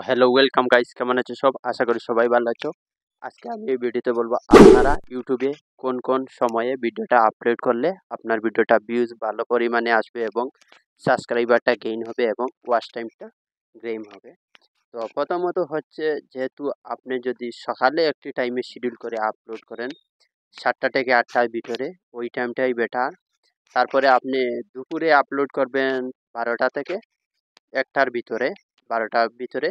Hello welcome guys, কেমন আছো সব? আশা করি সবাই ভালো আছো। আজকে আমি এই ভিডিওতে বলবো আপনারা ইউটিউবে কোন কোন সময়ে ভিডিওটা আপলোড করলে আপনার ভিডিওটা ভিউজ ভালো পরিমাণে আসবে এবং সাবস্ক্রাইবারটা গেইন হবে এবং ওয়াচ টাইমটা গেইন হবে। তো প্রথমত হচ্ছে, যেহেতু আপনি যদি সকালে একটি টাইমে শিডিউল করে আপলোড করেন 7টা থেকে 8টার ভিতরে, ওই টাইমটাই বেটার। তারপরে আপনি দুপুরে আপলোড করবেন 12টা থেকে 1টার ভিতরে, 12টার ভিতরে।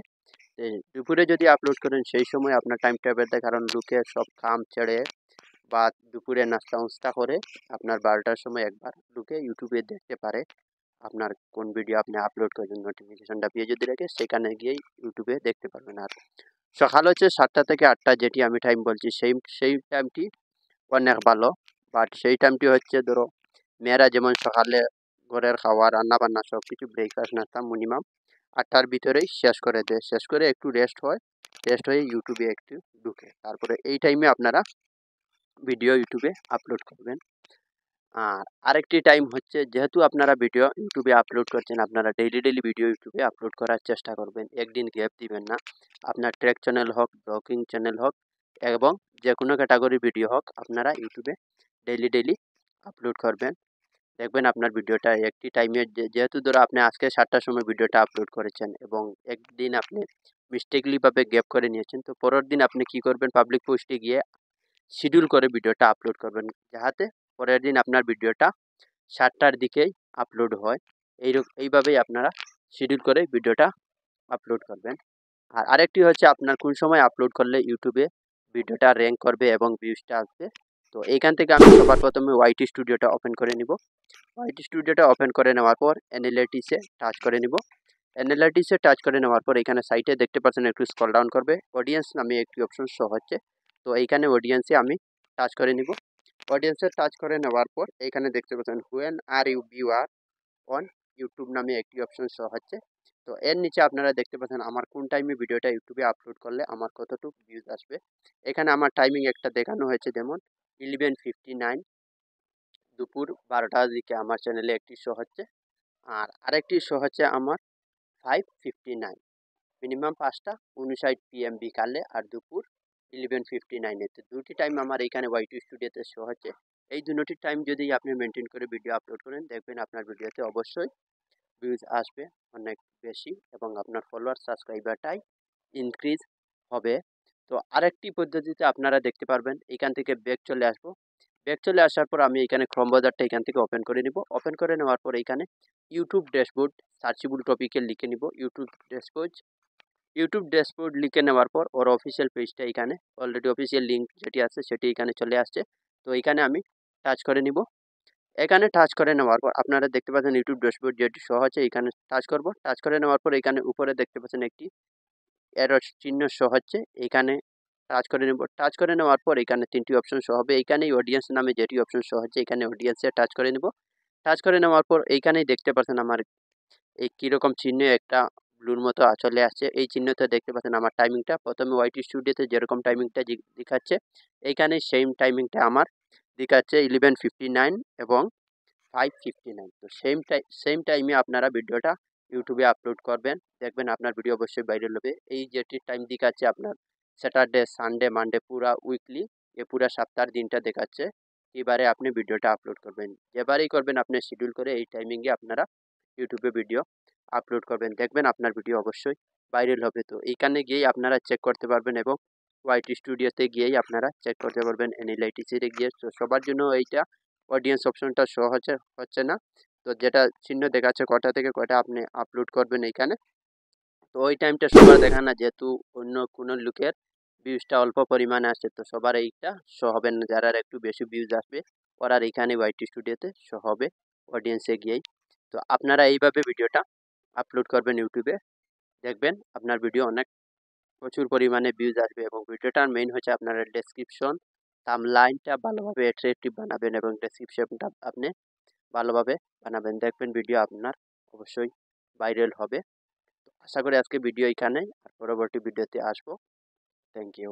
দুপুরে যদি আপলোড করেন সেই সময় আপনার টাইম টেবিল দেয়, কারণ লোকে সব কাম ছেড়ে বা দুপুরে নাস্তা উস্তা করে আপনার 12টার সময় একবার লোকে ইউটিউবে দেখতে পারে আপনার কোন ভিডিও আপনি আপলোড করেছেন। নোটিফিকেশনটা পেয়ে যদি রাখে সেখানে গিয়ে ইউটিউবে দেখতে পারবেন। আর সকাল হচ্ছে 7টা থেকে 8টা, যেটি আমি টাইম বলছি সেই টাইমটি অনেক ভালো। বাট সেই টাইমটি হচ্ছে, ধরো মেয়েরা যেমন সকালে ঘরের খাওয়া রান্না বান্না সব কিছু ব্রেকফাস্ট নাস্তা মিনিমাম 8টার ভিতরেই শেষ করে দেয়, শেষ করে একটু রেস্ট হয়, রেস্ট হয়ে ইউটিউবে একটু ঢুকে, তারপরে এই টাইমে আপনারা ভিডিও ইউটিউবে আপলোড করবেন। আর আরেকটি টাইম হচ্ছে, যেহেতু আপনারা ভিডিও ইউটিউবে আপলোড করছেন, আপনারা ডেইলি ভিডিও ইউটিউবে আপলোড করার চেষ্টা করবেন, একদিন গ্যাপ দিবেন না। আপনার ট্র্যাক চ্যানেল হোক, ব্লগিং চ্যানেল হোক এবং যে কোনো ক্যাটাগরির ভিডিও হোক, আপনারা ইউটিউবে ডেইলি আপলোড করবেন। দেখবেন আপনার ভিডিওটা একটি টাইমে, যেহেতু ধরো আপনি আজকে 7টার সময় ভিডিওটা আপলোড করেছেন এবং একদিন আপনি মিস্টেকলিভাবে গ্যাপ করে নিয়েছেন, তো পরের দিন আপনি কি করবেন, পাবলিক পোস্টে গিয়ে শিডিউল করে ভিডিওটা আপলোড করবেন, যাহাতে পরের দিন আপনার ভিডিওটা 7টার দিকেই আপলোড হয়। এইভাবেই আপনারা শিডিউল করে ভিডিওটা আপলোড করবেন। আর আরেকটি হচ্ছে, আপনার কোন সময় আপলোড করলে ইউটিউবে ভিডিওটা র্যাঙ্ক করবে এবং ভিউজটা আসবে। তো এইখান থেকে আমি সবার প্রথমে ওয়াইটি স্টুডিওটা ওপেন করে নিব। ওয়াইটি স্টুডিওটা ওপেন করে নেওয়ার পর অ্যানালিটিক্সে টাচ করে নিব। অ্যানালিটিক্সে টাচ করে নেওয়ার পর এখানে সাইটে দেখতে পাচ্ছেন, একটু স্ক্রল ডাউন করবে, অডিয়েন্স নামে একটি অপশন শো হচ্ছে। তো এইখানে অডিয়েন্সে আমি টাচ করে নিব। অডিয়েন্সে টাচ করে নেওয়ার পর এইখানে দেখতে পাচ্ছেন when are you viewer on YouTube নামে একটি অপশন শো হচ্ছে। তো এর নিচে আপনারা দেখতে পাচ্ছেন আমার কোন টাইমে ভিডিওটা ইউটিউবে আপলোড করলে আমার কতটুকু ভিউজ আসবে। এখানে আমার টাইমিং একটা দেখানো হয়েছে, যেমন 11:59 দুপুর 12টার দিকে আমার চ্যানেলে একটি শো হচ্ছে। আর আরেকটি শো হচ্ছে আমার 5:59, মিনিমাম 5টা 59 PM বিকালে, আর দুপুর 11:59। তো দুটি টাইম আমার এইখানে ওয়াইটি স্টুডিওতে শো হচ্ছে। এই দুটি টাইম যদি আপনি মেনটেন করে ভিডিও আপলোড করেন, দেখবেন আপনার ভিডিওতে অবশ্যই ভিউজ আসবে অনেক বেশি এবং আপনার ফলোয়ার সাবস্ক্রাইবারটাই ইনক্রিজ হবে। তো আরেকটি পদ্ধতিতে আপনারা দেখতে পারবেন, এখান থেকে ব্যাক চলে আসবো। ব্যাক চলে আসার পর আমি এখানে ক্রোম ব্রাউজারটা এখান থেকে ওপেন করে নিব। ওপেন করে নেওয়ার পর এখানে ইউটিউব ড্যাশবোর্ড সার্চেবল টপিকে লিখে নিব, ইউটিউব ড্যাশবোর্ড লিখে নেওয়ার পর ওর অফিসিয়াল পেজটা এখানে অলরেডি অফিসিয়াল লিঙ্ক যেটি আছে সেটি এখানে চলে আসছে। তো এখানে আমি টাচ করে নিব। এখানে টাচ করে নেওয়ার পর আপনারা দেখতে পাচ্ছেন ইউটিউব ড্যাশবোর্ড যেটি শো হচ্ছে, এখানে টাচ করব। টাচ করে নেওয়ার পর এখানে উপরে দেখতে পাচ্ছেন একটি এরর চিহ্ন শো হচ্ছে, এখানে টাচ করে নেব। টাচ করে নেওয়ার পর এখানে 3টি অপশন শো হবে, এইখানেই অডিয়েন্স নামে যেটি অপশন শো হচ্ছে, এখানে অডিয়েন্সে টাচ করে নেব। টাচ করে নেওয়ার পর এইখানেই দেখতে পাচ্ছেন আমার এই কীরকম চিহ্ন একটা ব্লুর মতো চলে আসছে, এই চিহ্নতে দেখতে পাচ্ছেন আমার টাইমিংটা প্রথমে ওয়াইটি স্টুডিওতে যেরকম টাইমিংটা দেখাচ্ছে, এইখানে সেম টাইমিংটা আমার দেখাচ্ছে 11:59 এবং 5:59। তো সেম টাইমে আপনারা ভিডিওটা ইউটিউবে আপলোড করবেন, দেখবেন আপনার ভিডিও অবশ্যই ভাইরাল হবে। এই যেটি টাইম দেখাচ্ছে আপনার স্যাটারডে সানডে মানডে পুরা উইকলি, এ পুরা সপ্তাহের দিনটা দেখাচ্ছে এবারে আপনি ভিডিওটা আপলোড করবেন। যেবারেই করবেন আপনি শিডিউল করে এই টাইমিংয়ে আপনারা ইউটিউবে ভিডিও আপলোড করবেন, দেখবেন আপনার ভিডিও অবশ্যই ভাইরাল হবে। তো এইখানে গিয়েই আপনারা চেক করতে পারবেন এবং ওয়াইটি স্টুডিওতে গিয়েই আপনারা চেক করতে পারবেন, অ্যানালাইটিক্সে গিয়ে। তো সবার জন্য এইটা অডিয়েন্স অপশনটা শো হচ্ছে না। তো যেটা চিহ্ন দেখাচ্ছে কটা থেকে কটা আপনি আপলোড করবেন এইখানে, তো ওই টাইমটা সবার দেখা না, যেহেতু অন্য কোনো লোকের ভিউজটা অল্প পরিমাণে আসছে, তো সবার এইটা শো হবে না। যারা একটু বেশি ভিউজ আসবে ওরা এইখানে ওয়াইটি স্টুডিওতে শো হবে অডিয়েন্সে গিয়েই। তো আপনারা এইভাবে ভিডিওটা আপলোড করবেন ইউটিউবে, দেখবেন আপনার ভিডিও অনেক প্রচুর পরিমাণে ভিউজ আসবে। এবং ভিডিওটার মেইন হচ্ছে আপনারা ডেসক্রিপশন থাম্বনেইলটা ভালোভাবে অ্যাট্রাকটিভ বানাবেন এবং ডেসক্রিপশনটা আপনি ভালোভাবে বানাবেন, দেখবেন ভিডিও আপনার অবশ্যই ভাইরাল হবে। তো আশা করি আজকে ভিডিও এখানেই, আর পরবর্তী ভিডিওতে আসবো। Thank you.